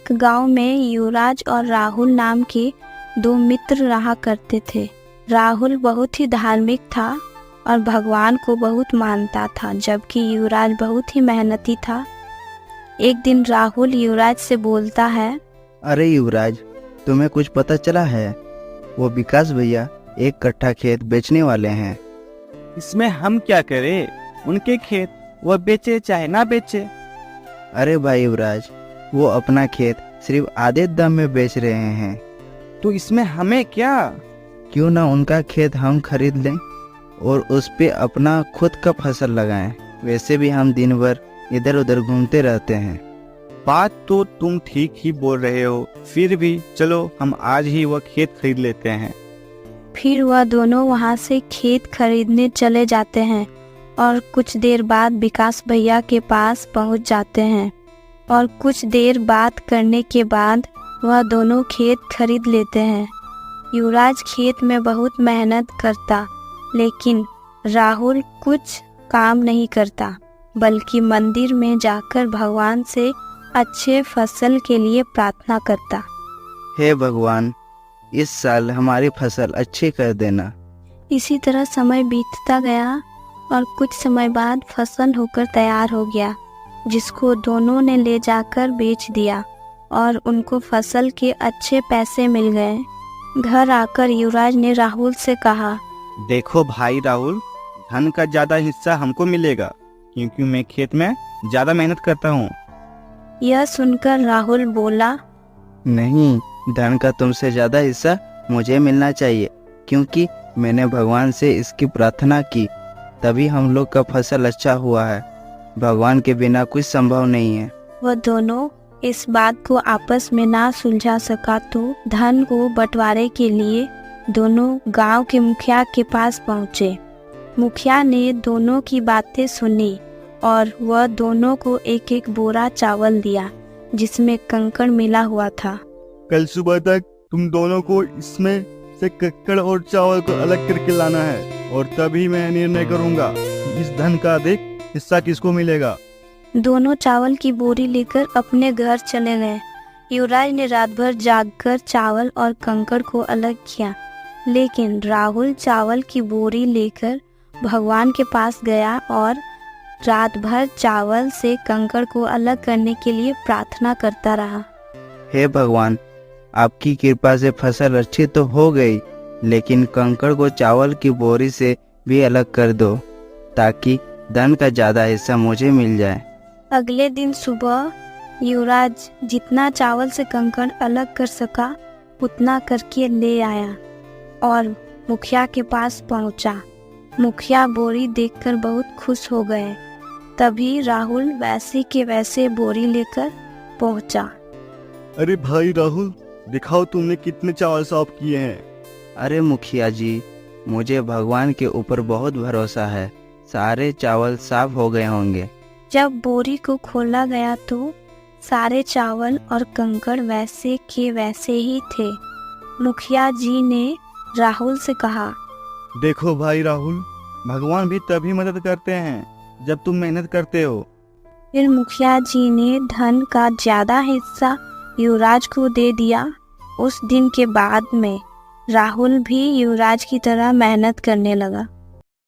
एक गांव में युवराज और राहुल नाम के दो मित्र रहा करते थे। राहुल बहुत ही धार्मिक था और भगवान को बहुत मानता था, जबकि युवराज बहुत ही मेहनती था। एक दिन राहुल युवराज से बोलता है, अरे युवराज, तुम्हें कुछ पता चला है? वो विकास भैया 1 कट्ठा खेत बेचने वाले हैं। इसमें हम क्या करें? उनके खेत वो बेचे चाहे ना बेचे। अरे भाई युवराज, वो अपना खेत सिर्फ आधे दाम में बेच रहे हैं। तो इसमें हमें क्या? क्यों ना उनका खेत हम खरीद लें और उस पे अपना खुद का फसल लगाएं। वैसे भी हम दिन भर इधर उधर घूमते रहते हैं। बात तो तुम ठीक ही बोल रहे हो, फिर भी चलो हम आज ही वह खेत खरीद लेते हैं। फिर वह दोनों वहां से खेत खरीदने चले जाते हैं और कुछ देर बाद विकास भैया के पास पहुंच जाते हैं और कुछ देर बात करने के बाद वह दोनों खेत खरीद लेते हैं। युवराज खेत में बहुत मेहनत करता, लेकिन राहुल कुछ काम नहीं करता, बल्कि मंदिर में जाकर भगवान से अच्छे फसल के लिए प्रार्थना करता। हे भगवान, इस साल हमारी फसल अच्छी कर देना। इसी तरह समय बीतता गया और कुछ समय बाद फसल होकर तैयार हो गया, जिसको दोनों ने ले जाकर बेच दिया और उनको फसल के अच्छे पैसे मिल गए। घर आकर युवराज ने राहुल से कहा, देखो भाई राहुल, धन का ज्यादा हिस्सा हमको मिलेगा क्योंकि मैं खेत में ज्यादा मेहनत करता हूँ। यह सुनकर राहुल बोला, नहीं, धन का तुमसे ज्यादा हिस्सा मुझे मिलना चाहिए, क्योंकि मैंने भगवान से इसकी प्रार्थना की, तभी हम लोग का फसल अच्छा हुआ है। भगवान के बिना कुछ संभव नहीं है। वह दोनों इस बात को आपस में ना सुलझा सका तो धन को बंटवारे के लिए दोनों गांव के मुखिया के पास पहुंचे। मुखिया ने दोनों की बातें सुनी और वह दोनों को एक एक बोरा चावल दिया, जिसमें कंकड़ मिला हुआ था। कल सुबह तक तुम दोनों को इसमें से कक्कड़ और चावल को अलग करके लाना है और तभी मैं निर्णय करूंगा कि इस धन का अधिक हिस्सा किसको मिलेगा। दोनों चावल की बोरी लेकर अपने घर चले गए। युवराज ने रात भर जागकर चावल और कंकड़ को अलग किया, लेकिन राहुल चावल की बोरी लेकर भगवान के पास गया और रात भर चावल से कंकड़ को अलग करने के लिए प्रार्थना करता रहा। हे भगवान, आपकी कृपा से फसल अच्छी तो हो गई, लेकिन कंकड़ को चावल की बोरी से भी अलग कर दो, ताकि धन का ज्यादा हिस्सा मुझे मिल जाए। अगले दिन सुबह युवराज जितना चावल से कंकड़ अलग कर सका उतना करके ले आया और मुखिया के पास पहुंचा। मुखिया बोरी देखकर बहुत खुश हो गए। तभी राहुल वैसे के वैसे बोरी लेकर पहुंचा। अरे भाई राहुल, दिखाओ तुमने कितने चावल साफ किए हैं। अरे मुखिया जी, मुझे भगवान के ऊपर बहुत भरोसा है, सारे चावल साफ हो गए होंगे। जब बोरी को खोला गया तो सारे चावल और कंकड़ वैसे के वैसे ही थे। मुखिया जी ने राहुल से कहा, देखो भाई राहुल, भगवान भी तभी मदद करते हैं जब तुम मेहनत करते हो। फिर मुखिया जी ने धन का ज्यादा हिस्सा युवराज को दे दिया। उस दिन के बाद में राहुल भी युवराज की तरह मेहनत करने लगा।